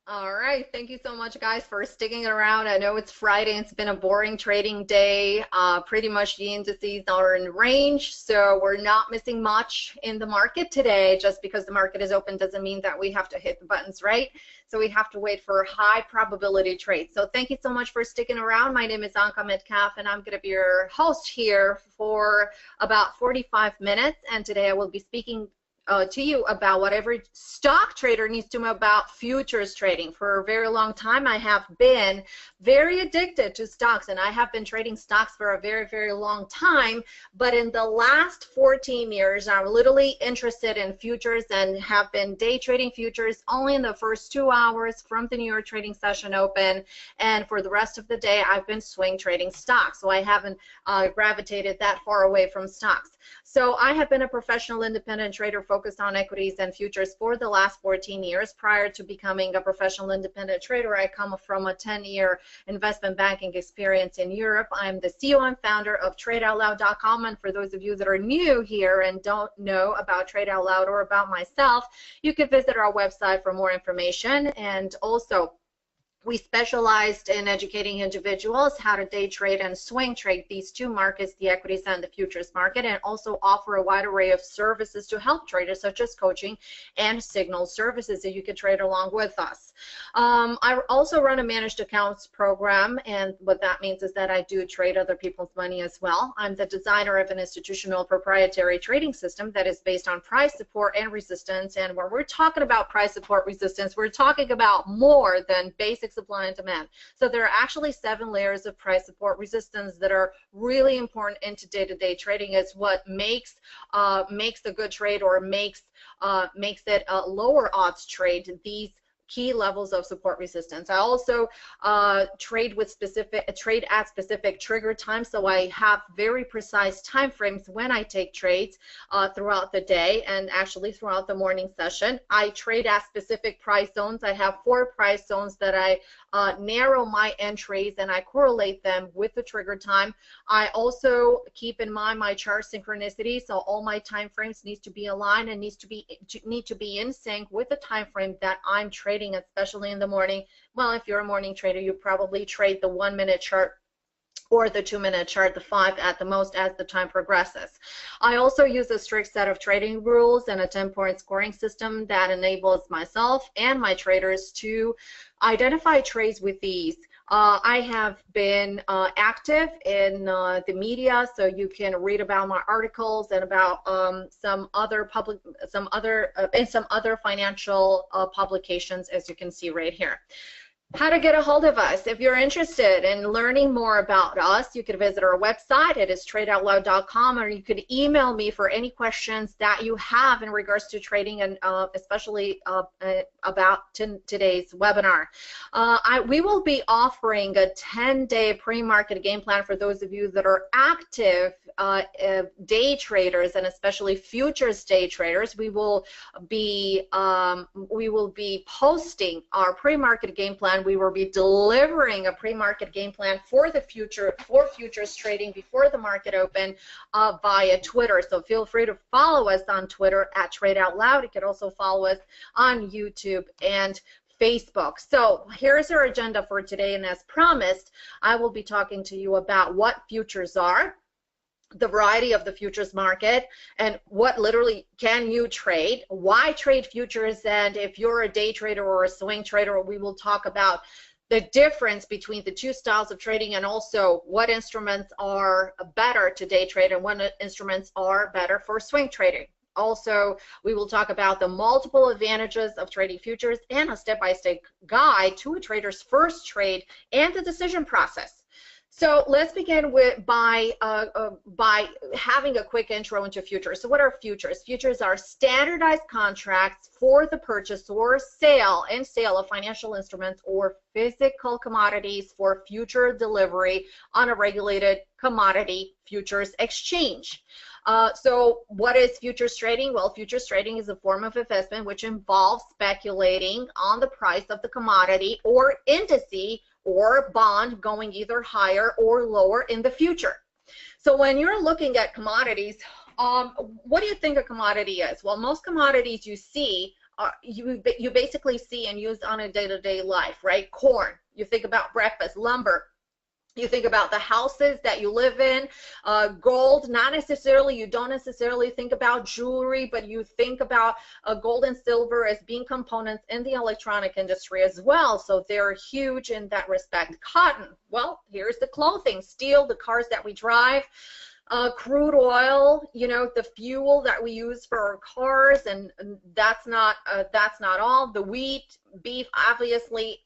All right, thank you so much, guys, for sticking around. I know it's Friday. It's been a boring trading day. Pretty much the indices are in range, so we're not missing much in the market today. Just because the market is open doesn't mean that we have to hit the buttons, right? So we have to wait for high probability trades. So thank you so much for sticking around. My name is Anka Metcalf, and I'm going to be your host here for about 45 minutes. And today I will be speaking to you about what every stock trader needs to know about futures trading. For a very long time, I have been very addicted to stocks, and I have been trading stocks for a very, very long time. But in the last 14 years, I'm literally interested in futures and have been day trading futures only in the first 2 hours from the New York trading session open. And for the rest of the day, I've been swing trading stocks. So I haven't gravitated that far away from stocks. So I have been a professional independent trader focused on equities and futures for the last 14 years. Prior to becoming a professional independent trader, I come from a 10-year investment banking experience in Europe. I'm the CEO and founder of TradeOutLoud.com, and for those of you that are new here and don't know about Trade Out Loud or about myself, you can visit our website for more information. And also, we specialized in educating individuals how to day trade and swing trade these two markets, the equities and the futures market, and also offer a wide array of services to help traders, such as coaching and signal services that you can trade along with us. I also run a managed accounts program, and what that means is that I do trade other people's money as well. I'm the designer of an institutional proprietary trading system that is based on price support and resistance, and when we're talking about price support resistance, we're talking about more than basic supply and demand. So there are actually 7 layers of price support resistance that are really important into day-to-day trading. It's what makes a good trade or makes it a lower odds trade. These key levels of support resistance. I also trade at specific trigger times, so I have very precise time frames when I take trades throughout the day and actually throughout the morning session. I trade at specific price zones. I have 4 price zones that I narrow my entries and I correlate them with the trigger time. I also keep in mind my chart synchronicity, so all my time frames need to be aligned and need to be in sync with the time frame that I'm trading, especially in the morning. Well, if you're a morning trader, you probably trade the 1-minute chart or the 2-minute chart, the 5 at the most, as the time progresses. I also use a strict set of trading rules and a 10-point scoring system that enables myself and my traders to identify trades with ease. I have been active in the media, so you can read about my articles and about some other financial publications, as you can see right here. How to get a hold of us. If you're interested in learning more about us, you can visit our website. It is tradeoutloud.com, or you could email me for any questions that you have in regards to trading, and especially about today's webinar. We will be offering a 10-day pre-market game plan for those of you that are active day traders, and especially futures day traders. We will be posting our pre-market game plan. We will be delivering a pre-market game plan for futures trading before the market open via Twitter. So feel free to follow us on Twitter at Trade Out Loud. You can also follow us on YouTube and Facebook. So here's our agenda for today, and as promised, I will be talking to you about what futures are, the variety of the futures market, and what literally can you trade, why trade futures, and if you're a day trader or a swing trader, we will talk about the difference between the two styles of trading, and also what instruments are better to day trade and what instruments are better for swing trading. Also, we will talk about the multiple advantages of trading futures and a step-by-step guide to a trader's first trade and the decision process. So let's begin by having a quick intro into futures. So what are futures? Futures are standardized contracts for the purchase or sale of financial instruments or physical commodities for future delivery on a regulated commodity futures exchange. So what is futures trading? Well, futures trading is a form of investment which involves speculating on the price of the commodity or indice or bond going either higher or lower in the future. So when you're looking at commodities, what do you think a commodity is? Well, most commodities you see you basically see and use on a day-to-day life, right? Corn, you think about breakfast, lumber, you think about the houses that you live in, gold, not necessarily, you don't necessarily think about jewelry, but you think about gold and silver as being components in the electronic industry as well. So they're huge in that respect. Cotton, well, here's the clothing, steel, the cars that we drive, crude oil, you know, the fuel that we use for our cars, and that's not all. The wheat, beef, obviously,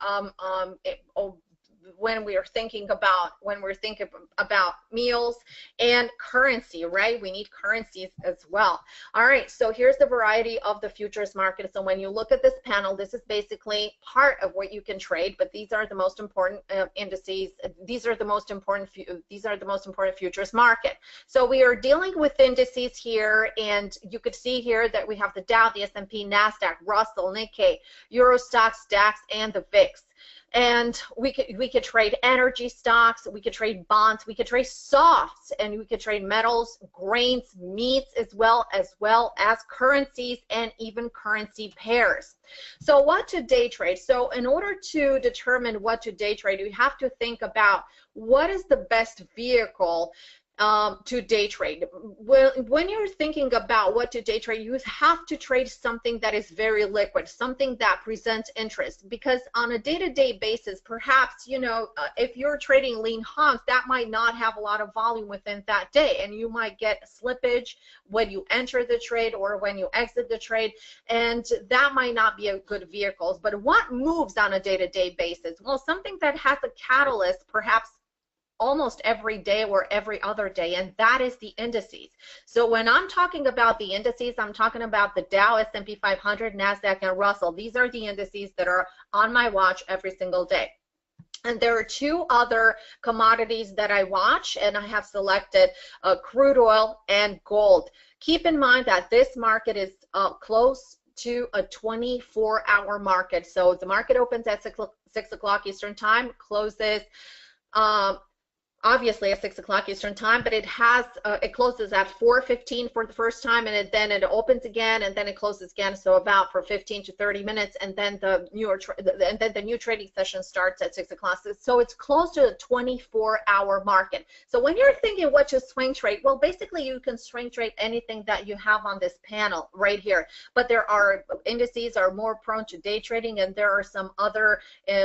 when we're thinking about meals, and currency, right? We need currencies as well. All right, so here's the variety of the futures market. So when you look at this panel, this is basically part of what you can trade, but these are the most important indices. These are the most important futures market. So we are dealing with indices here, and you could see here that we have the Dow, the S&P, NASDAQ, Russell, Nikkei, Euro stocks, DAX, and the VIX. And we could trade energy stocks, we could trade bonds, we could trade softs, and we could trade metals, grains, meats, as well as currencies and even currency pairs. So what to day trade? So in order to determine what to day trade, we have to think about what is the best vehicle to day trade. When you're thinking about what to day trade, you have to trade something that is very liquid, something that presents interest, because on a day-to-day basis, perhaps, you know, if you're trading lean hogs, that might not have a lot of volume within that day, and you might get slippage when you enter the trade or when you exit the trade, and that might not be a good vehicle. But what moves on a day-to-day basis? Well, something that has a catalyst, perhaps almost every day or every other day, and that is the indices. So when I'm talking about the indices, I'm talking about the Dow, S&P 500, NASDAQ, and Russell. These are the indices that are on my watch every single day. And there are two other commodities that I watch, and I have selected crude oil and gold. Keep in mind that this market is close to a 24-hour market. So the market opens at 6 o'clock Eastern time, closes obviously at 6 o'clock Eastern time, but it closes at 4:15 for the first time, and then it opens again, and then it closes again, so about for 15 to 30 minutes, and then the new trading session starts at 6 o'clock. So it's close to a 24-hour market. So when you're thinking what to swing trade, well, basically you can swing trade anything that you have on this panel right here, but there are indices are more prone to day trading, and there are some other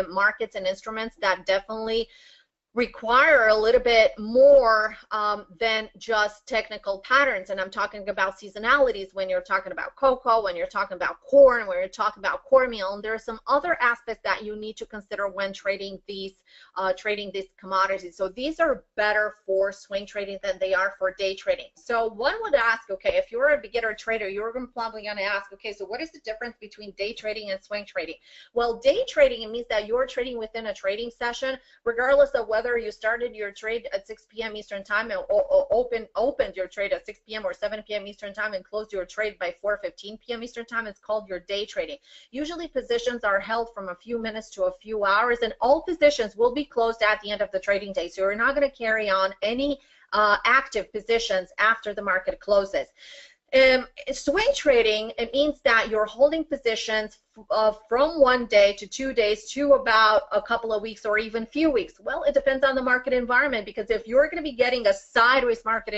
markets and instruments that definitely require a little bit more than just technical patterns. And I'm talking about seasonalities when you're talking about cocoa, when you're talking about corn, when you're talking about cornmeal. And there are some other aspects that you need to consider when trading these commodities. So these are better for swing trading than they are for day trading. So one would ask, okay, if you're a beginner trader, you're probably going to ask, okay, so what is the difference between day trading and swing trading? Well, day trading, it means that you're trading within a trading session, regardless of whether you started your trade at 6 p.m. Eastern time and opened your trade at 6 p.m. or 7 p.m. Eastern time and closed your trade by 4:15 p.m. Eastern time. It's called your day trading. Usually positions are held from a few minutes to a few hours, and all positions will be closed at the end of the trading day. So you're not going to carry on any active positions after the market closes. Swing trading, it means that you're holding positions from 1 day to 2 days to about a couple of weeks or even few weeks. Well, it depends on the market environment, because if you're going to be getting a sideways market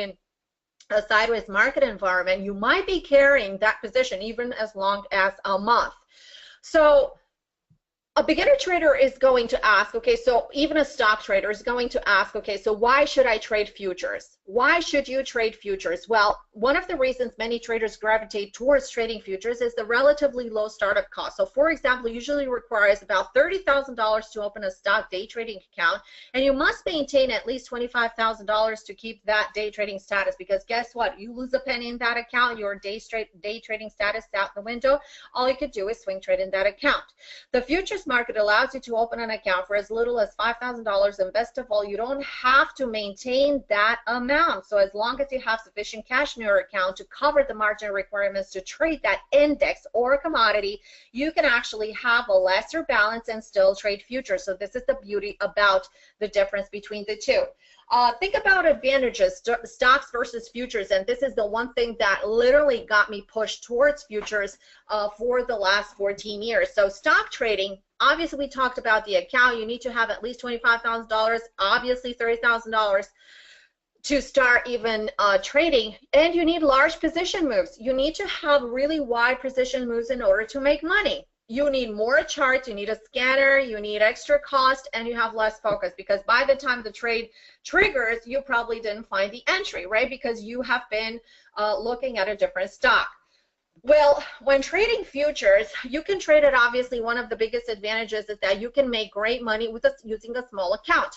environment, you might be carrying that position even as long as a month. So a beginner trader is going to ask, okay, so even a stock trader is going to ask, okay, so why should I trade futures? Why should you trade futures? Well, one of the reasons many traders gravitate towards trading futures is the relatively low startup cost. So, for example, usually requires about $30,000 to open a stock day trading account, and you must maintain at least $25,000 to keep that day trading status, because guess what? You lose a penny in that account, your day trading status is out the window. All you could do is swing trade in that account. The futures market allows you to open an account for as little as $5,000, and best of all, you don't have to maintain that amount. So as long as you have sufficient cash in your account to cover the margin requirements to trade that index or commodity, you can actually have a lesser balance and still trade futures. So this is the beauty about the difference between the two. Think about advantages, stocks versus futures, and this is the one thing that literally got me pushed towards futures for the last 14 years. So stock trading, obviously we talked about the account. You need to have at least $25,000, obviously $30,000 to start even trading, and you need large position moves. You need to have really wide position moves in order to make money. You need more charts, you need a scanner, you need extra cost, and you have less focus, because by the time the trade triggers, you probably didn't find the entry, right? Because you have been looking at a different stock. Well, when trading futures, you can trade it. Obviously, one of the biggest advantages is that you can make great money with using a small account.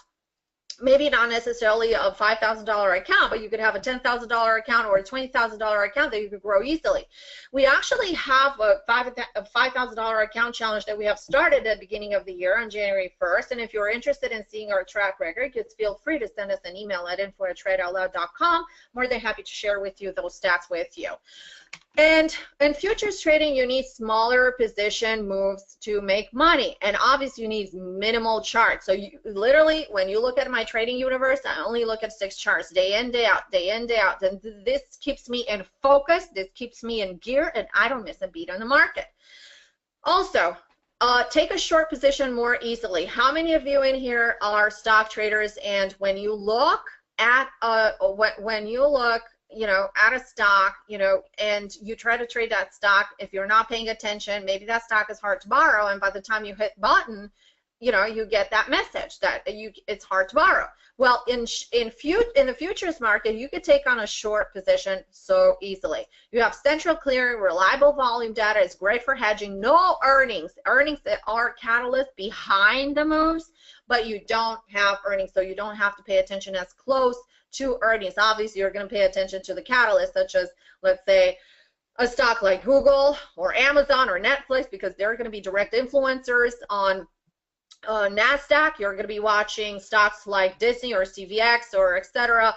Maybe not necessarily a $5,000 account, but you could have a $10,000 account or a $20,000 account that you could grow easily. We actually have a $5,000 account challenge that we have started at the beginning of the year on January 1st. And if you're interested in seeing our track record, just feel free to send us an email at info@tradeoutloud.com. More than happy to share with you those stats with you. And in futures trading, you need smaller position moves to make money, and obviously you need minimal charts. So you literally, when you look at my trading universe, I only look at 6 charts day in, day out, day in, day out, and this keeps me in focus, this keeps me in gear, and I don't miss a beat on the market. Also, take a short position more easily. How many of you in here are stock traders, and when you look at at a stock, and you try to trade that stock, if you're not paying attention, maybe that stock is hard to borrow, and by the time you hit button, you get that message that it's hard to borrow. Well, in the futures market, you could take on a short position so easily. You have central clearing, reliable volume data. It's great for hedging. No earnings. Earnings that are catalysts behind the moves, but you don't have earnings, so you don't have to pay attention as close to earnings. Obviously, you're going to pay attention to the catalysts, such as, let's say, a stock like Google or Amazon or Netflix, because they're going to be direct influencers on NASDAQ. You're going to be watching stocks like Disney or CVX or etc.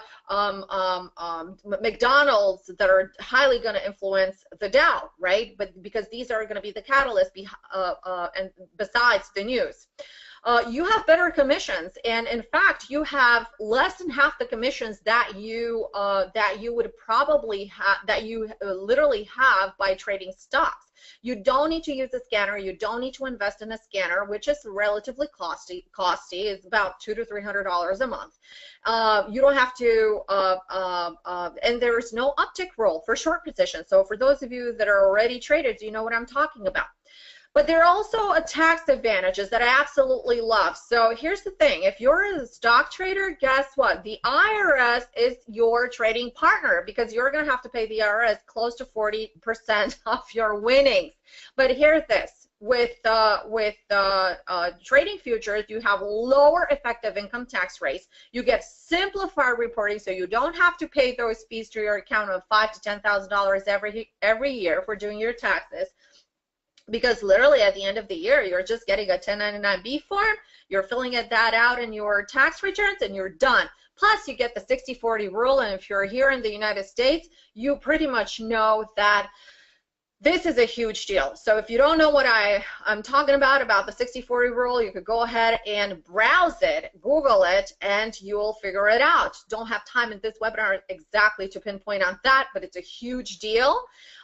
McDonald's, that are highly going to influence the Dow, right? But because these are going to be the catalysts and besides the news. You have better commissions, and in fact, you have less than half the commissions that you would probably have, that you literally have by trading stocks. You don't need to use a scanner. You don't need to invest in a scanner, which is relatively costly. It's about $200 to $300 a month. You don't have to, and there's no uptick roll for short positions. So for those of you that are already traders, you know what I'm talking about. But there are also tax advantages that I absolutely love. So here's the thing. If you're a stock trader, guess what? The IRS is your trading partner, because you're going to have to pay the IRS close to 40% of your winnings. But here's this. With trading futures, you have lower effective income tax rates. You get simplified reporting, so you don't have to pay those fees to your account of $5,000 to $10,000 every year for doing your taxes. Because literally at the end of the year, you're just getting a 1099-B form, you're filling that out in your tax returns, and you're done. Plus, you get the 60-40 rule, and if you're here in the United States, you pretty much know that this is a huge deal. So if you don't know what I'm talking about the 60-40 rule, you could go ahead and browse it, Google it, and you'll figure it out. Don't have time in this webinar exactly to pinpoint on that, but it's a huge deal.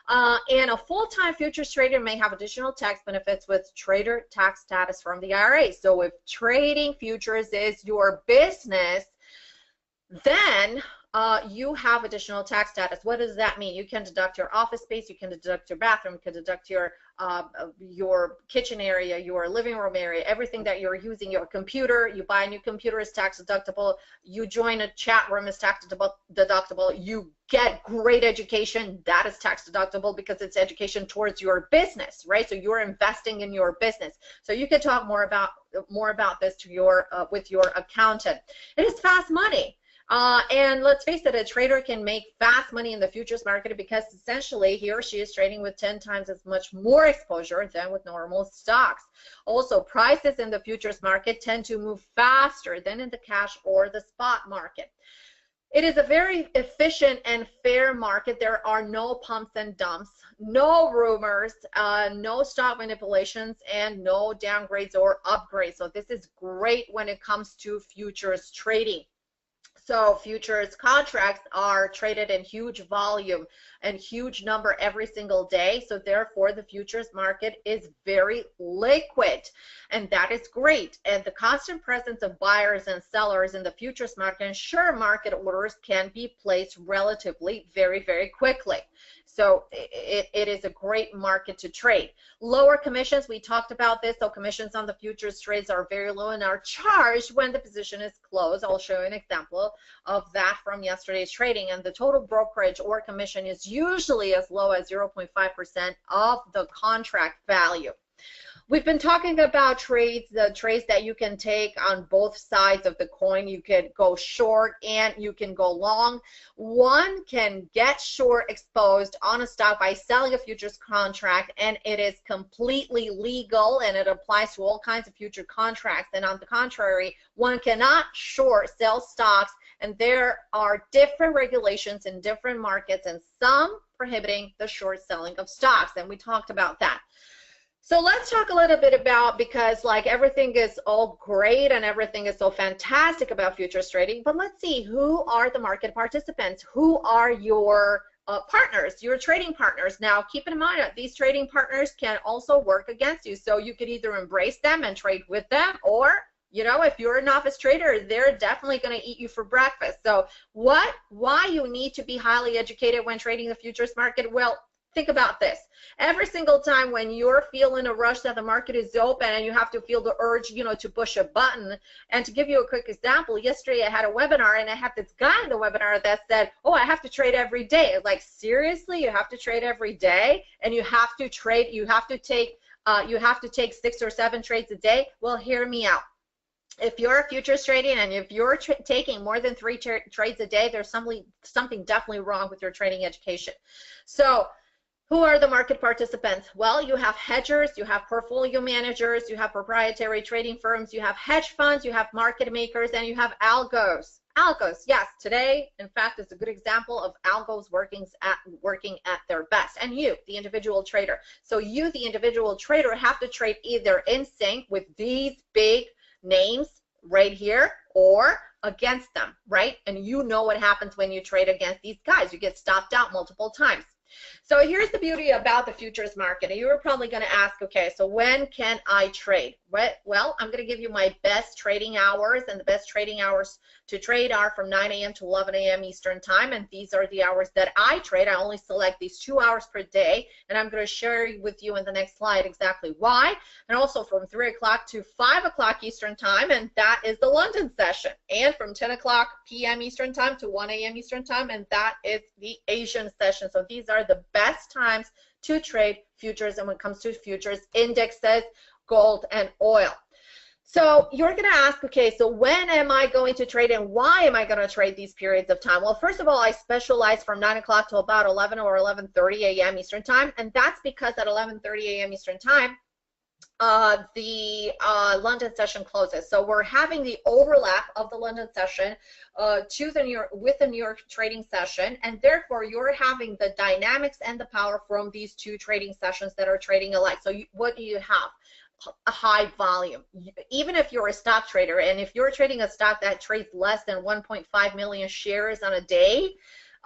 And a full-time futures trader may have additional tax benefits with trader tax status from the IRA. So if trading futures is your business, then you have additional tax status. What does that mean? You can deduct your office space, you can deduct your bathroom, you can deduct your kitchen area, your living room area, everything that you're using, your computer. You buy a new computer is tax deductible. You join a chat room is tax deductible. You get great education, that is tax deductible, because it's education towards your business, right? So you're investing in your business. So you can talk more about this to your with your accountant. It is fast money. And let's face it, a trader can make fast money in the futures market because essentially he or she is trading with 10 times as much more exposure than with normal stocks. Also, prices in the futures market tend to move faster than in the cash or the spot market. It is a very efficient and fair market. There are no pumps and dumps, no rumors, no stock manipulations, and no downgrades or upgrades. So this is great when it comes to futures trading. So futures contracts are traded in huge volume and huge number every single day. So therefore, the futures market is very liquid, and that is great. And the constant presence of buyers and sellers in the futures market ensure market orders can be placed relatively very quickly. So it is a great market to trade. Lower commissions, we talked about this. So commissions on the futures trades are very low and are charged when the position is closed. I'll show you an example of that from yesterday's trading. And the total brokerage or commission is usually as low as 0.5% of the contract value. We've been talking about trades, the trades that you can take on both sides of the coin. You could go short and you can go long. One can get short exposed on a stock by selling a futures contract, and it is completely legal and it applies to all kinds of future contracts. And on the contrary, one cannot short sell stocks, and there are different regulations in different markets, and some prohibiting the short selling of stocks, and we talked about that. So let's talk a little bit about, because like everything is all great and everything is so fantastic about futures trading, but let's see, who are the market participants? Who are your partners, your trading partners? Now keep in mind that these trading partners can also work against you. So you could either embrace them and trade with them, or you know, if you're a novice trader, they're definitely going to eat you for breakfast. So why you need to be highly educated when trading the futures market? Well, think about this. Every single time when you're feeling a rush that the market is open and you have to feel the urge, you know, to push a button. And to give you a quick example, yesterday I had a webinar and I had this guy in the webinar that said, oh, I have to trade every day. Like, seriously, you have to trade every day? And you have to trade, you have to take 6 or 7 trades a day? Well, hear me out. If you're futures trading and if you're taking more than 3 trades a day, there's something definitely wrong with your trading education. So who are the market participants? Well, you have hedgers, you have portfolio managers, you have proprietary trading firms, you have hedge funds, you have market makers, and you have algos. Algos, yes, today, in fact, is a good example of algos working at their best. And you, the individual trader. So you, the individual trader, have to trade either in sync with these big names right here or against them, right? And you know what happens when you trade against these guys. You get stopped out multiple times. So here's the beauty about the futures market. You were probably going to ask, okay, so when can I trade? Well, I'm going to give you my best trading hours, and the best trading hours to trade are from 9 a.m. to 11 a.m. Eastern time, and these are the hours that I trade. I only select these 2 hours per day, and I'm going to share with you in the next slide exactly why. And also from 3 o'clock to 5 o'clock Eastern time, and that is the London session, and from 10 o'clock p.m. Eastern time to 1 a.m. Eastern time, and that is the Asian session. So these are the best times to trade futures, and when it comes to futures indexes, gold and oil. So you're going to ask, okay, so when am I going to trade and why am I going to trade these periods of time? Well, first of all, I specialize from 9 o'clock to about 11 or 11:30 a.m. Eastern time, and that's because at 11:30 a.m. Eastern time, the London session closes. So we're having the overlap of the London session with the New York trading session, and therefore you're having the dynamics and the power from these 2 trading sessions that are trading alike. So what do you have? A high volume. Even if you're a stock trader, and if you're trading a stock that trades less than 1.5 million shares on a day,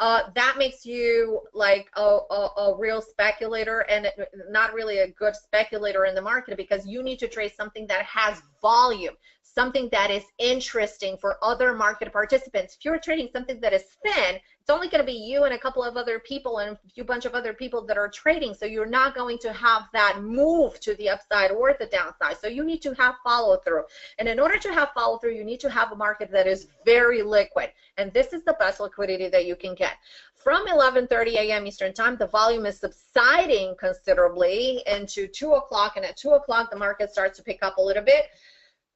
that makes you like a real speculator, and not really a good speculator in the market, because you need to trade something that has volume, something that is interesting for other market participants. If you're trading something that is thin, it's only going to be you and a couple of other people and a few bunch of other people that are trading, so you're not going to have that move to the upside or the downside. So you need to have follow through, and in order to have follow through, you need to have a market that is very liquid, and this is the best liquidity that you can get. From 11:30 a.m. Eastern time, the volume is subsiding considerably into 2 o'clock, and at 2 o'clock the market starts to pick up a little bit.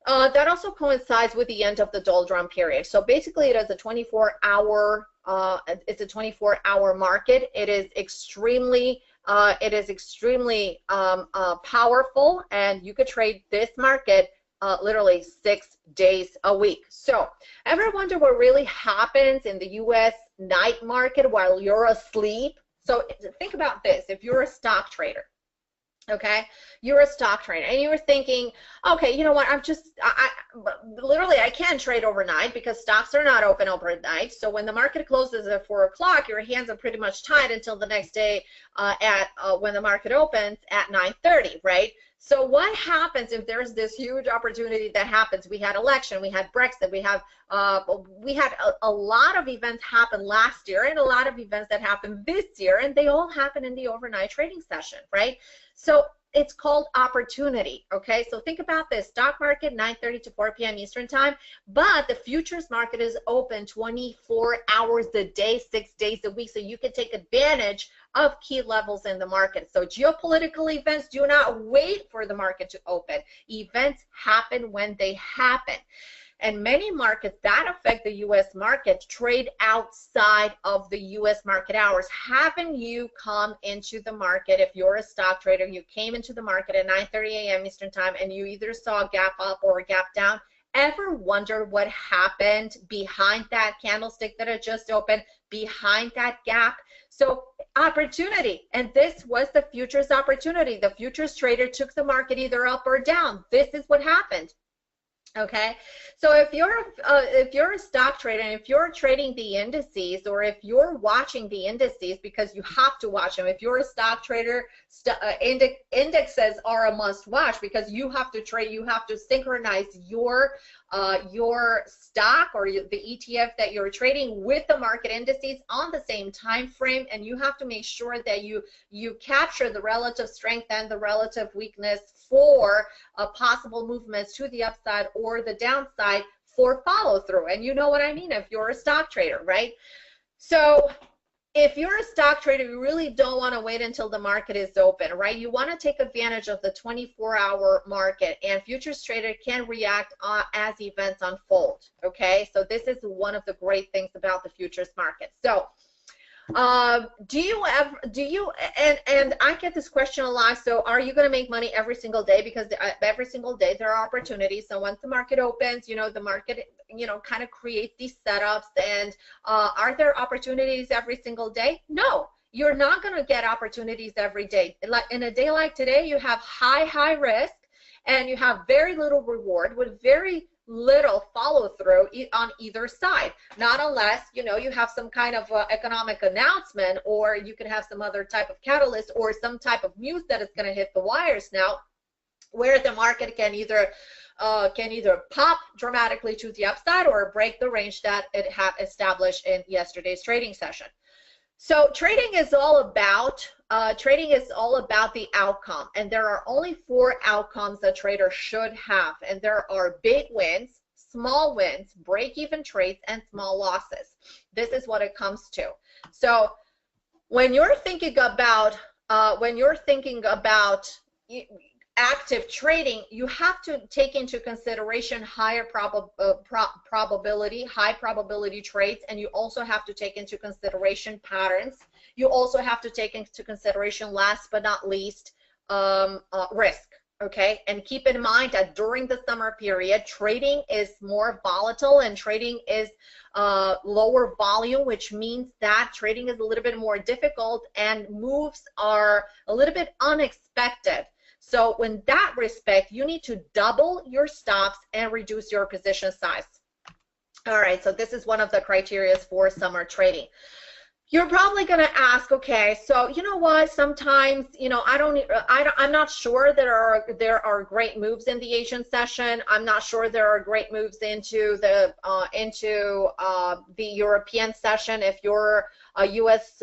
That also coincides with the end of the doldrum period. So basically, it is a 24-hour. It's a 24-hour market. It is extremely powerful, and you could trade this market literally 6 days a week. So ever wonder what really happens in the US night market while you're asleep? So think about this. If you're a stock trader, okay, you're a stock trader, and you're thinking, okay, you know what, literally, I can't trade overnight because stocks are not open overnight. So when the market closes at 4 o'clock, your hands are pretty much tied until the next day when the market opens at 9:30, right? So what happens if there's this huge opportunity that happens? We had election, we had Brexit, we had a lot of events happen last year and a lot of events that happened this year, and they all happen in the overnight trading session, right? So it's called opportunity, okay? So think about this, stock market 9:30 to 4 p.m. Eastern time, but the futures market is open 24 hours a day, 6 days a week, so you can take advantage of key levels in the market. So geopolitical events do not wait for the market to open. Events happen when they happen. And many markets that affect the U.S. market trade outside of the U.S. market hours. Haven't you come into the market, if you're a stock trader, you came into the market at 9:30 a.m. Eastern time and you either saw a gap up or a gap down, ever wonder what happened behind that candlestick that had just opened, behind that gap? So opportunity, and this was the futures opportunity. The futures trader took the market either up or down. This is what happened. Okay, so if you're a stock trader and if you're trading the indices, or if you're watching the indices, because you have to watch them. If you're a stock trader, indexes are a must watch, because you have to trade, you have to synchronize your stock or the ETF that you're trading with the market indices on the same time frame, and you have to make sure that you capture the relative strength and the relative weakness for possible movements to the upside or the downside for follow through. And you know what I mean if you're a stock trader, right? So if you're a stock trader, you really don't want to wait until the market is open, right? You want to take advantage of the 24-hour market, and futures trader can react as events unfold, okay? So this is one of the great things about the futures market. So do you and I get this question a lot, so are you going to make money every single day? Because every single day there are opportunities. So once the market opens, the market kind of creates these setups, and are there opportunities every single day? No, you're not going to get opportunities every day. Like in a day like today, you have high risk and you have very little reward with very little follow through on either side, not unless you have some kind of economic announcement, or you could have some other type of catalyst or some type of news that is going to hit the wires now, where the market can either pop dramatically to the upside or break the range that it had established in yesterday's trading session. So trading is all about the outcome, and there are only 4 outcomes a trader should have, and there are big wins, small wins, break-even trades, and small losses. This is what it comes to. So when you're thinking about active trading, you have to take into consideration high probability trades, and you also have to take into consideration patterns. You also have to take into consideration, last but not least, risk. Okay, and keep in mind that during the summer period, trading is more volatile and trading is lower volume, which means that trading is a little bit more difficult and moves are a little bit unexpected. So in that respect, you need to double your stops and reduce your position size. All right, so this is one of the criteria for summer trading. You're probably going to ask, okay, so you know what? Sometimes, I'm not sure there are great moves in the Asian session. I'm not sure there are great moves into the European session. If you're a U.S.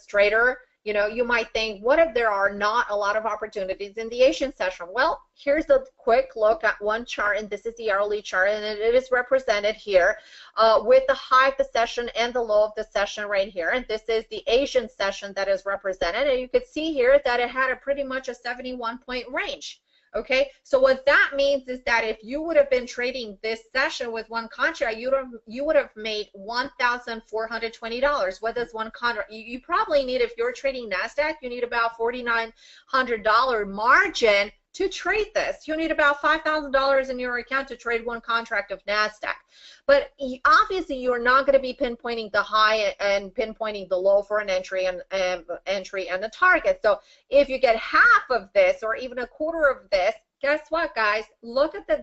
trader, you might think, what if there are not a lot of opportunities in the Asian session? Well, here's a quick look at one chart, and this is the hourly chart, and it is represented here with the high of the session and the low of the session right here. And this is the Asian session that is represented, and you could see here that it had a pretty much a 71-point range. Okay, so what that means is that if you would have been trading this session with one contract, you would have made $1,420. What does one contract? You probably need, if you're trading NASDAQ, you need about $4,900 margin to trade this. You need about $5,000 in your account to trade one contract of NASDAQ. But obviously, you're not going to be pinpointing the high and pinpointing the low for an entry and a target. So if you get half of this or even a quarter of this, guess what, guys?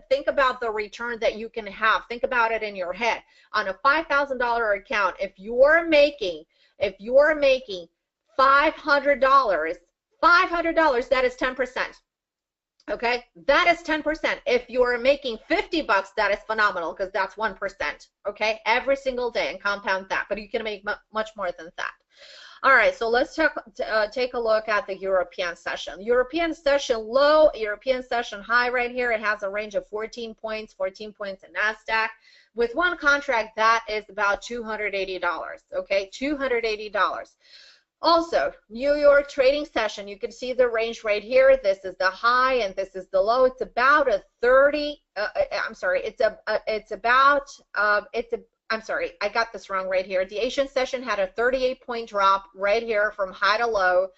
Think about the return that you can have. Think about it in your head. On a $5,000 account, if you're making $500, that is 10%. Okay, that is 10%. If you're making $50, that is phenomenal because that's 1%. Okay, every single day, and compound that. But you can make much more than that. All right, so let's take a look at the European session. European session low, European session high right here. It has a range of 14 points in NASDAQ. With one contract, that is about $280. Okay, $280. Also, New York trading session, you can see the range right here. This is the high and this is the low. It's about a 30, I'm sorry, I got this wrong right here. The Asian session had a 38-point drop right here from high to low,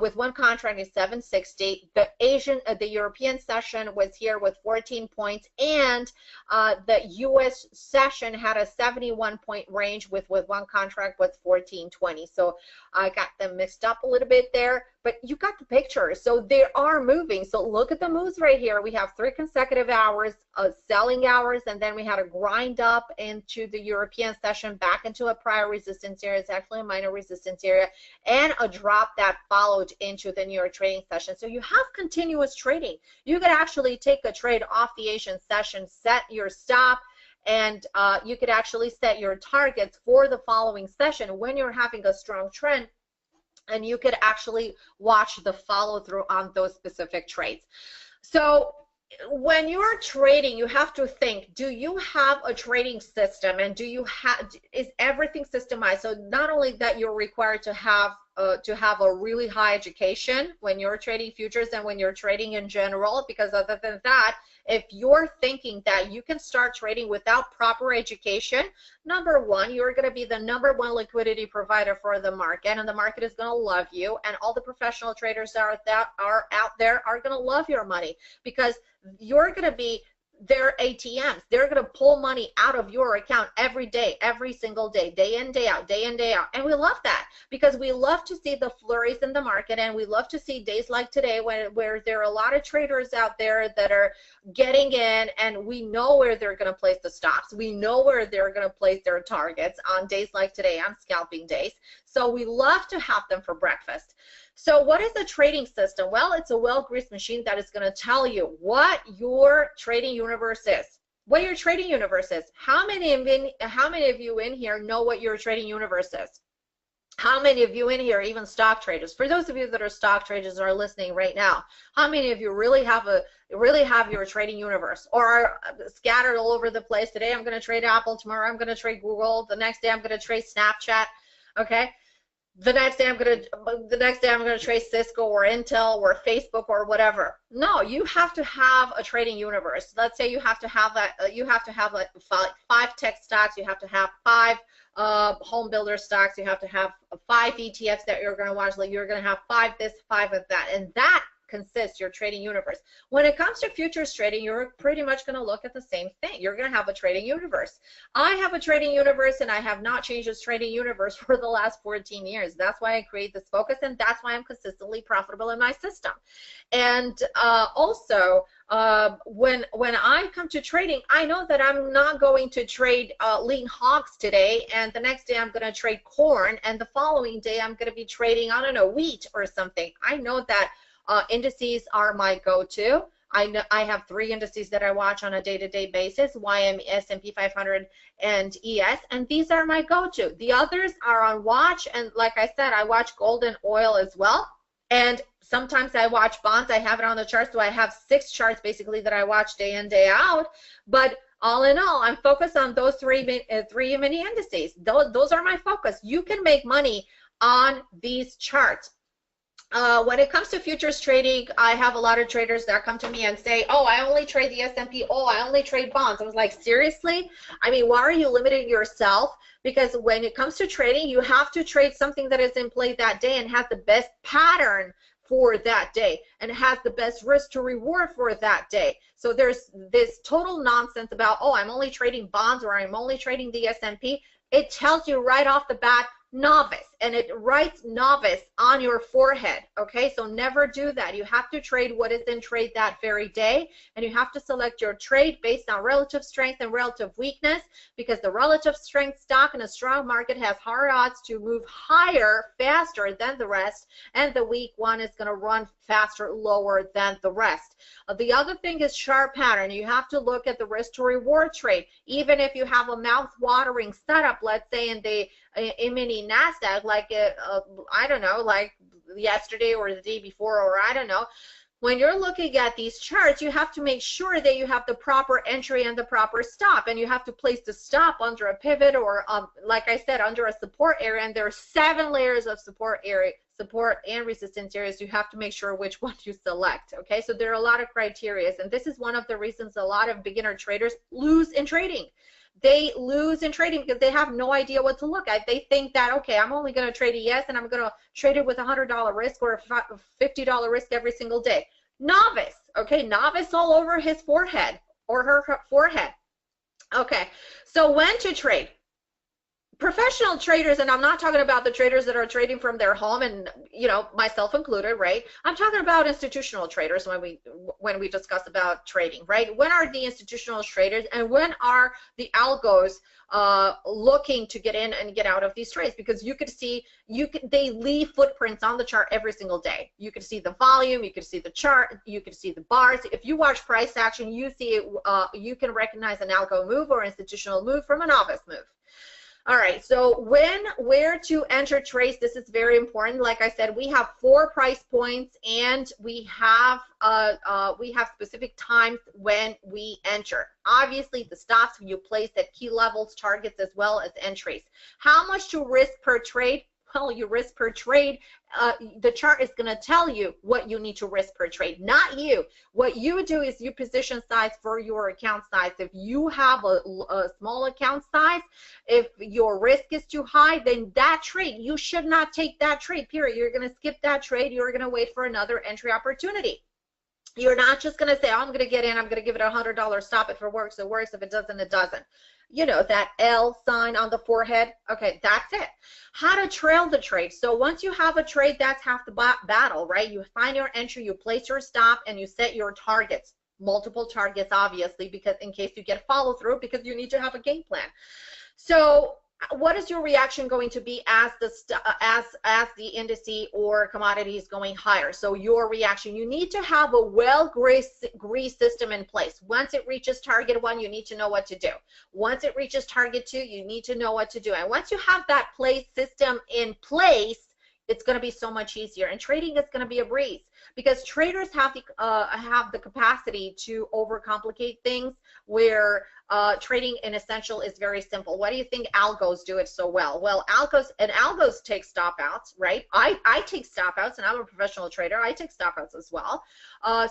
with one contract is 760. The European session was here with 14 points, and the US session had a 71-point range with one contract with 1420. So I got them mixed up a little bit there, but you got the picture. So they are moving. So look at the moves right here. We have 3 consecutive hours of selling hours, and then we had a grind up into the European session back into a prior resistance area. It's actually a minor resistance area, and a drop that followed into the New York trading session. So you have continuous trading. You could actually take a trade off the Asian session, set your stop, and you could actually set your targets for the following session when you're having a strong trend, and you could actually watch the follow through on those specific trades. So when you're trading, you have to think, do you have a trading system, and is everything systemized? So not only that you're required to have a really high education when you're trading futures and when you're trading in general, because other than that, if you're thinking that you can start trading without proper education, number one, you're going to be the #1 liquidity provider for the market, and the market is going to love you, and all the professional traders that are out there are going to love your money, because you're going to be their ATMs. They're going to pull money out of your account every day, every single day, day in, day out, day in, day out. And we love that, because we love to see the flurries in the market, and we love to see days like today where there are a lot of traders out there that are getting in, and we know where they're going to place the stops. We know where they're going to place their targets on days like today, on scalping days. So we love to have them for breakfast. So what is a trading system? Well, it's a well-greased machine that is going to tell you what your trading universe is. What your trading universe is. How many of you in here know what your trading universe is? How many of you in here, even stock traders? For those of you that are stock traders are listening right now, how many of you really have your trading universe, or are scattered all over the place? Today I'm going to trade Apple. Tomorrow I'm going to trade Google. The next day I'm going to trade Snapchat. Okay. The next day I'm going to trade Cisco or Intel or Facebook or whatever. No, you have to have a trading universe. Let's say you have to have that. You have to have like 5 tech stocks. You have to have 5 home builder stocks. You have to have 5 ETFs that you're going to watch. Like you're going to have 5 this, 5 of that, and that consists your trading universe. When it comes to futures trading, you're pretty much going to look at the same thing. You're going to have a trading universe. I have a trading universe, and I have not changed this trading universe for the last 14 years. That's why I create this focus, and that's why I'm consistently profitable in my system. And also, when I come to trading, I know that I'm not going to trade lean hogs today, and the next day I'm going to trade corn, and the following day I'm going to be trading, I don't know, wheat or something. I know that indices are my go-to. I have 3 indices that I watch on a day-to-day basis: YM, S&P 500, and ES, and these are my go-to. The others are on watch, and like I said, I watch gold and oil as well, and sometimes I watch bonds. I have it on the chart, so I have 6 charts basically that I watch day in, day out, but all in all, I'm focused on those 3 mini indices. Those are my focus. You can make money on these charts. When it comes to futures trading, I have a lot of traders that come to me and say, oh, I only trade the S&P, oh, I only trade bonds. I was like, seriously? I mean, why are you limiting yourself? Because when it comes to trading, you have to trade something that is in play that day and has the best pattern for that day and has the best risk to reward for that day. So there's this total nonsense about, oh, I'm only trading bonds or I'm only trading the S&P. It tells you right off the bat, novice, and it writes novice on your forehead. Okay, so never do that. You have to trade what is in trade that very day, and you have to select your trade based on relative strength and relative weakness, because the relative strength stock in a strong market has higher odds to move higher faster than the rest, and the weak one is going to run faster lower than the rest. The other thing is sharp pattern. You have to look at the risk to reward trade. Even if you have a mouth-watering setup, let's say in the mini NASDAQ, like I don't know, like yesterday or the day before, or I don't know, when you're looking at these charts, you have to make sure that you have the proper entry and the proper stop, and you have to place the stop under a pivot or, like I said, under a support area, and there are 7 layers of support and resistance areas. You have to make sure which one you select. Okay, so there are a lot of criteria, and this is one of the reasons a lot of beginner traders lose in trading. They lose in trading because they have no idea what to look at. They think that, okay, I'm only going to trade a yes, and I'm going to trade it with $100 risk or a $50 risk every single day. Novice, okay, novice all over his forehead or her forehead. Okay, so when to trade? Professional traders, and I'm not talking about the traders that are trading from their home, and you know, myself included, right? I'm talking about institutional traders when we discuss about trading, right? When are the institutional traders, and when are the algos looking to get in and get out of these trades? Because you could see, they leave footprints on the chart every single day. You could see the volume, you could see the chart, you could see the bars. If you watch price action, you see it, you can recognize an algo move or institutional move from a novice move. All right, so where to enter trades, this is very important. Like I said, we have 4 price points, and we have specific times when we enter. Obviously, the stops you place at key levels, targets, as well as entries. How much to risk per trade? Well, you risk per trade, the chart is going to tell you what you need to risk per trade, not you. What you do is you position size for your account size. If you have a small account size, if your risk is too high, then that trade, you should not take that trade, period. You're going to skip that trade. You're going to wait for another entry opportunity. You're not just going to say, oh, I'm going to get in, I'm going to give it a $100 stop. If it works, it works. If it doesn't, it doesn't. You know, that L sign on the forehead. Okay, that's it. How to trail the trade. So once you have a trade, that's half the battle, right? You find your entry, you place your stop, and you set your targets. Multiple targets, obviously, because in case you get follow through, because you need to have a game plan. So what is your reaction going to be as the indice or commodity is going higher? So your reaction, you need to have a well-greased system in place. Once it reaches target 1, you need to know what to do. Once it reaches target 2, you need to know what to do. And once you have that system in place, it's going to be so much easier, and trading is going to be a breeze, because traders have the capacity to overcomplicate things, where trading in essential is very simple. Why do you think algos do it so well? Well, algos take stop outs, right? I take stop outs, and I'm a professional trader. I take stop outs as well.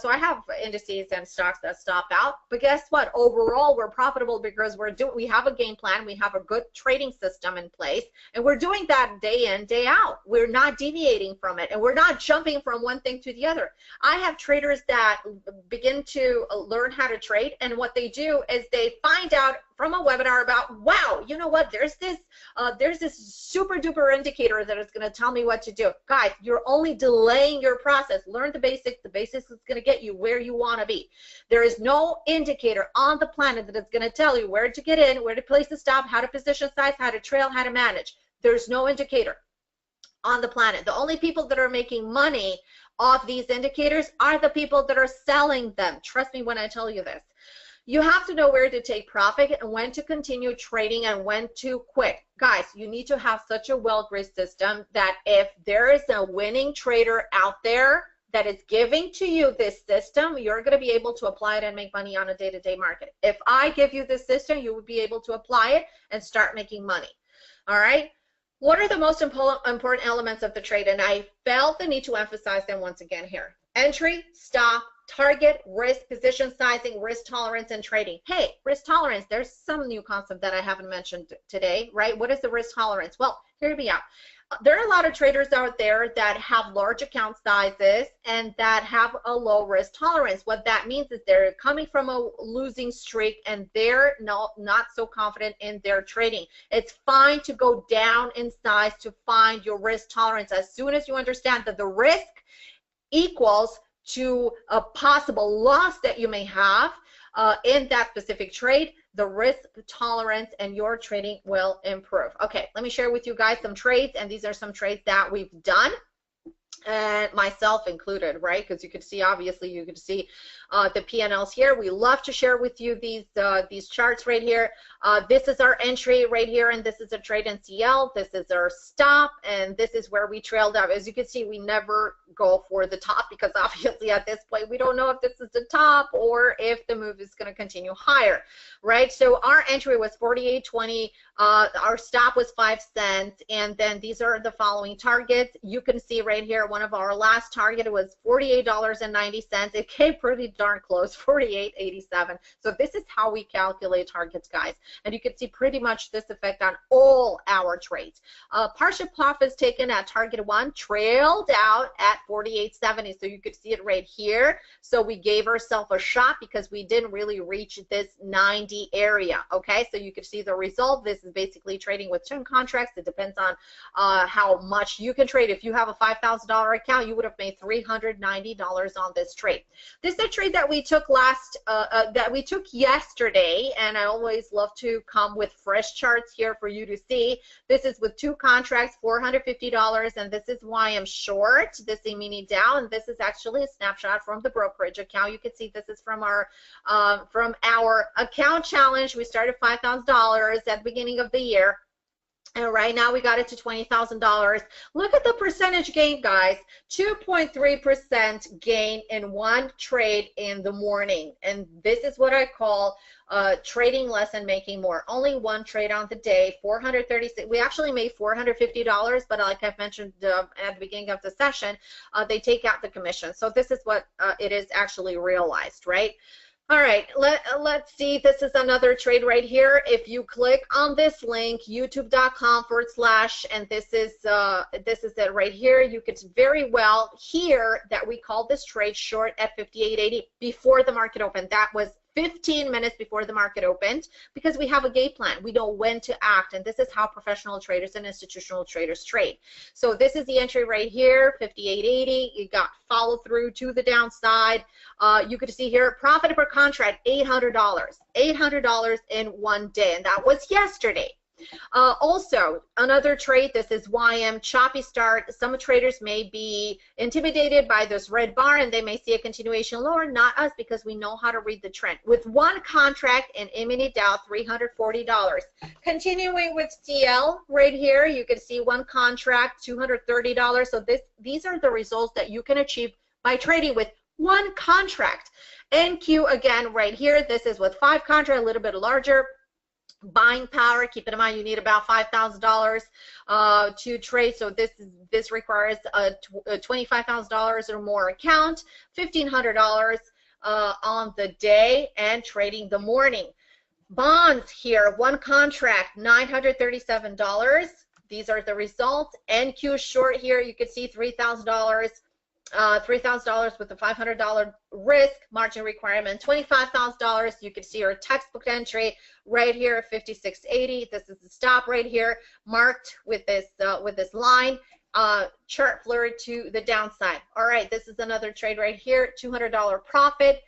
So I have indices and stocks that stop out. But guess what? Overall, we're profitable because we have a game plan, we have a good trading system in place, and we're doing that day in, day out. We're not deviating from it, and we're not jumping from one thing to the other. I have traders that begin to learn how to trade, and what they do is they find out from a webinar about, wow, you know what, there's this super duper indicator that is going to tell me what to do. Guys, you're only delaying your process. Learn the basics. The basics is going to get you where you want to be. There is no indicator on the planet that is going to tell you where to get in, where to place the stop, how to position size, how to trail, how to manage. There's no indicator on the planet. The only people that are making money off these indicators are the people that are selling them. Trust me when I tell you this. You have to know where to take profit and when to continue trading and when to quit. Guys, you need to have such a well-greased system that if there is a winning trader out there that is giving to you this system, you're going to be able to apply it and make money on a day-to-day market. If I give you this system, you would be able to apply it and start making money. All right? What are the most important elements of the trade? And I felt the need to emphasize them once again here. Entry, stop, target, risk, position sizing, risk tolerance, and trading. Hey, risk tolerance, there's some new concept that I haven't mentioned today, right? What is the risk tolerance? Well, hear me out. there are a lot of traders out there that have large account sizes and that have a low risk tolerance. What that means is they're coming from a losing streak and they're not so confident in their trading. It's fine to go down in size to find your risk tolerance. As soon as you understand that the risk equals to a possible loss that you may have in that specific trade, the risk tolerance and your trading will improve. Okay, let me share with you guys some trades, and these are some trades that we've done, and myself included, right? Because you can see, obviously, you can see the P&Ls here. We love to share with you these charts right here. This is our entry right here, and this is a trade in CL. This is our stop, and this is where we trailed up. As you can see, we never go for the top because obviously at this point we don't know if this is the top or if the move is going to continue higher, right? So our entry was 48.20. Our stop was 5 cents, and then these are the following targets. You can see right here, one of our last target was $48.90. It came pretty darn close, 48.87. So this is how we calculate targets, guys. And you can see pretty much this effect on all our trades. Partial profits taken at target 1 trailed out at 48.70. So you could see it right here. So we gave ourselves a shot because we didn't really reach this 90 area. Okay, so you could see the result. This is basically trading with 10 contracts. It depends on how much you can trade. If you have a $5,000 account, you would have made $390 on this trade. This is a trade that we took yesterday, and I always love to come with fresh charts here for you to see. This is with 2 contracts, $450, and this is why I'm short. This is mini down, and this is actually a snapshot from the brokerage account. You can see this is from our account challenge. We started $5,000 at the beginning of the year. And right now we got it to $20,000. Look at the percentage gain, guys. 2.3% gain in one trade in the morning. And this is what I call trading less and making more. Only one trade on the day, 436. We actually made $450, but like I've mentioned at the beginning of the session, they take out the commission. So this is what it is actually realized, right? All right, let's see. This is another trade right here. If you click on this link, youtube.com/ and this is it right here. You could very well hear that we called this trade short at 58.80 before the market opened. That was 15 minutes before the market opened because we have a game plan. We know when to act, and this is how professional traders and institutional traders trade. So this is the entry right here, 58.80. It got follow through to the downside. You could see here, profit per contract, $800. $800 in one day, and that was yesterday. Also, another trade, this is YM, choppy start. Some traders may be intimidated by this red bar and they may see a continuation lower. Not us, because we know how to read the trend. With one contract in mini Dow, $340. Continuing with CL right here, you can see one contract, $230. So these are the results that you can achieve by trading with one contract. NQ again right here, this is with 5 contracts, a little bit larger. Buying power, keep in mind you need about $5,000 to trade, so this requires a $25,000 or more account, $1,500 on the day, and trading the morning. Bonds here, one contract, $937. These are the results. NQ short here, you can see $3,000. $3,000 with a $500 risk, margin requirement $25,000. You can see our textbook entry right here, 56.80. This is the stop right here, marked with this line. Chart blurred to the downside. All right, this is another trade right here, $200 profit.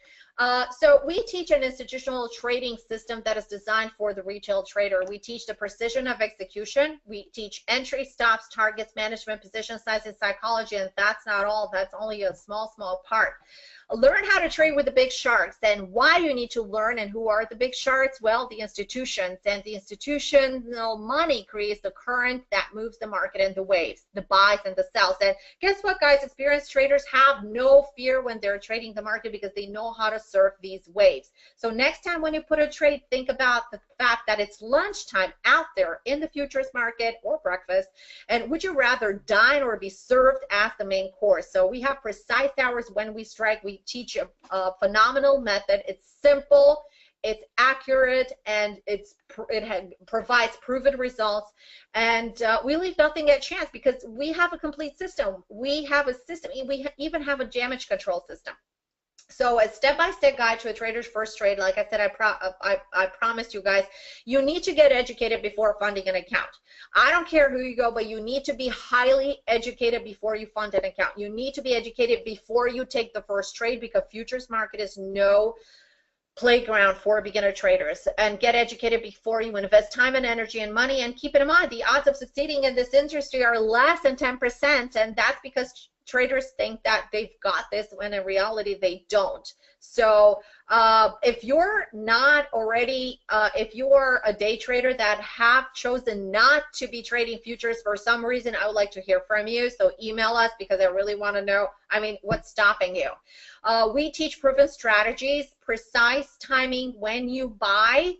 So we teach an institutional trading system that is designed for the retail trader. We teach the precision of execution. We teach entry, stops, targets, management, position sizing, psychology, and that's not all. That's only a small part. Learn how to trade with the big sharks, and why you need to learn and who are the big sharks? Well, the institutions, and the institutional money creates the current that moves the market and the waves, the buys and the sells. And guess what, guys? Experienced traders have no fear when they're trading the market because they know how to surf these waves. So next time when you put a trade, think about the fact that it's lunchtime out there in the futures market or breakfast, and would you rather dine or be served as the main course? So we have precise hours when we strike. We teach a phenomenal method. It's simple, it's accurate, and provides proven results, and we leave nothing at chance because we have a complete system. We have a system. We even have a damage control system. So a step-by-step guide to a trader's first trade. Like I said, I promised you guys, you need to get educated before funding an account. I don't care who you go, but you need to be highly educated before you fund an account. You need to be educated before you take the first trade, because futures market is no playground for beginner traders. And get educated before you invest time and energy and money. And keep in mind, the odds of succeeding in this industry are less than 10%, and that's because traders think that they've got this when in reality they don't. So if you're not already, if you're a day trader that have chosen not to be trading futures for some reason, I would like to hear from you. So email us, because I really want to know, I mean, what's stopping you. We teach proven strategies, precise timing when you buy,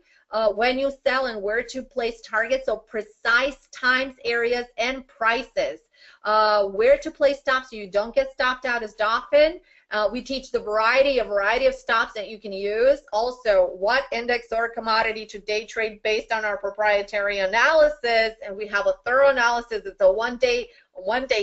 when you sell, and where to place targets. So precise times, areas, and prices. Where to place stops so you don't get stopped out as often. We teach the variety of stops that you can use. Also, what index or commodity to day trade based on our proprietary analysis, and we have a thorough analysis. It's a one-day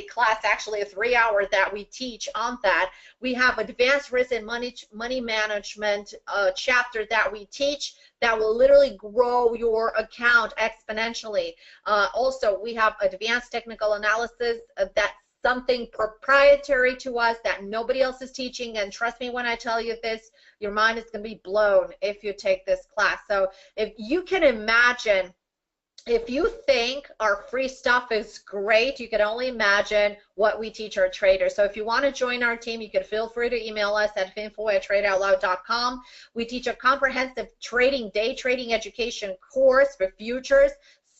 class, actually a 3-hour that we teach on that. We have advanced risk and money management chapter that we teach that will literally grow your account exponentially. Also, we have advanced technical analysis that's something proprietary to us that nobody else is teaching, and trust me when I tell you this, your mind is going to be blown if you take this class. So if you can imagine, if you think our free stuff is great, you can only imagine what we teach our traders. So if you want to join our team, you can feel free to email us at info@tradeoutloud.com. We teach a comprehensive day trading education course for futures,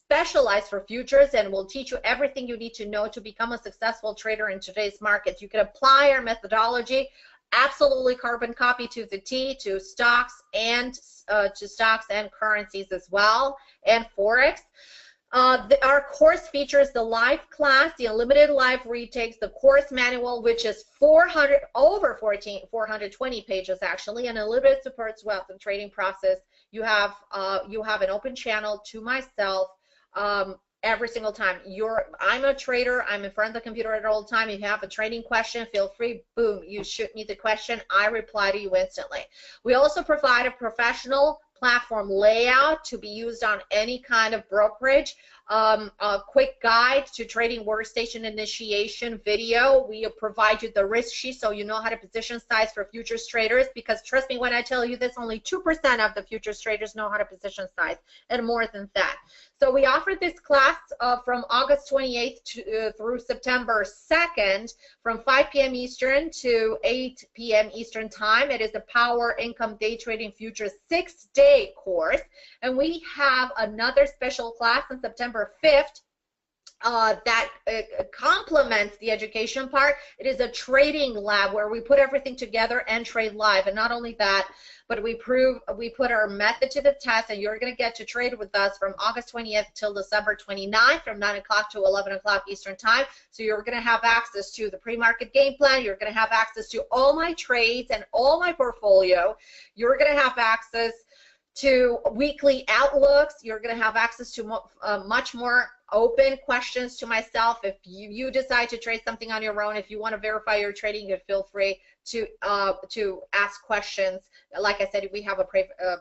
specialized for futures, and we'll teach you everything you need to know to become a successful trader in today's market. You can apply our methodology, absolutely carbon copy to the T, to stocks and currencies as well, and forex. Our course features the live class, the unlimited live retakes, the course manual, which is 420 pages actually, and unlimited support throughout the trading process. You have an open channel to myself every single time. I'm a trader. I'm in front of the computer at all the time. If you have a trading question, feel free. Boom, you shoot me the question. I reply to you instantly. We also provide a professional platform layout to be used on any kind of brokerage. A quick guide to trading workstation initiation video. We provide you the risk sheet so you know how to position size for futures traders, because trust me when I tell you this, only 2% of the futures traders know how to position size, and more than that. So we offer this class from August 28th through September 2nd from 5 p.m. Eastern to 8 p.m. Eastern time. It is a Power Income Day Trading Futures 6-day course, and we have another special class on September 5th that complements the education part. It is a trading lab where we put everything together and trade live. And not only that, but we put our method to the test, and you're going to get to trade with us from August 20th till December 29th from 9 o'clock to 11 o'clock Eastern time. So you're going to have access to the pre-market game plan. You're going to have access to all my trades and all my portfolio. You're going to have access to weekly outlooks. You're going to have access to much more open questions to myself. If you decide to trade something on your own, if you want to verify your trading, you feel free to ask questions. Like I said, we have a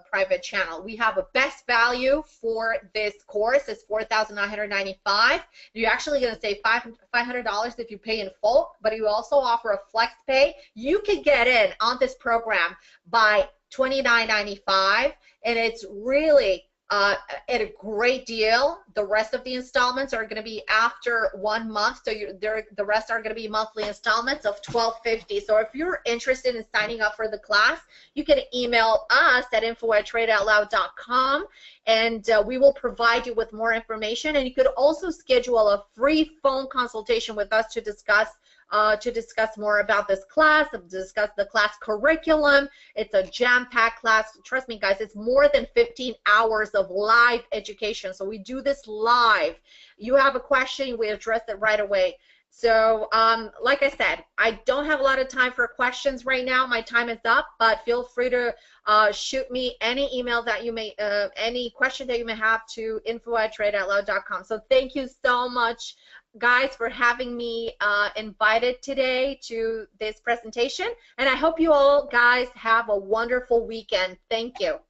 private channel. We have a best value for this course is $4,995. You're actually going to save $500 if you pay in full, but you also offer a flex pay. You can get in on this program by $29.95, and it's really at a great deal. The rest of the installments are going to be after 1 month, so the rest are going to be monthly installments of $12.50. So if you're interested in signing up for the class, you can email us at info@tradeoutloud.com, and we will provide you with more information. And you could also schedule a free phone consultation with us to discuss to discuss more about this class, to discuss the class curriculum. It's a jam-packed class. Trust me, guys, it's more than 15 hours of live education. So we do this live. You have a question, we address it right away. So like I said, I don't have a lot of time for questions right now. My time is up, but feel free to shoot me any email that you may, any question that you may have to info@tradeoutloud.com. So thank you so much, guys, for having me invited today to this presentation. And I hope you all guys have a wonderful weekend. Thank you.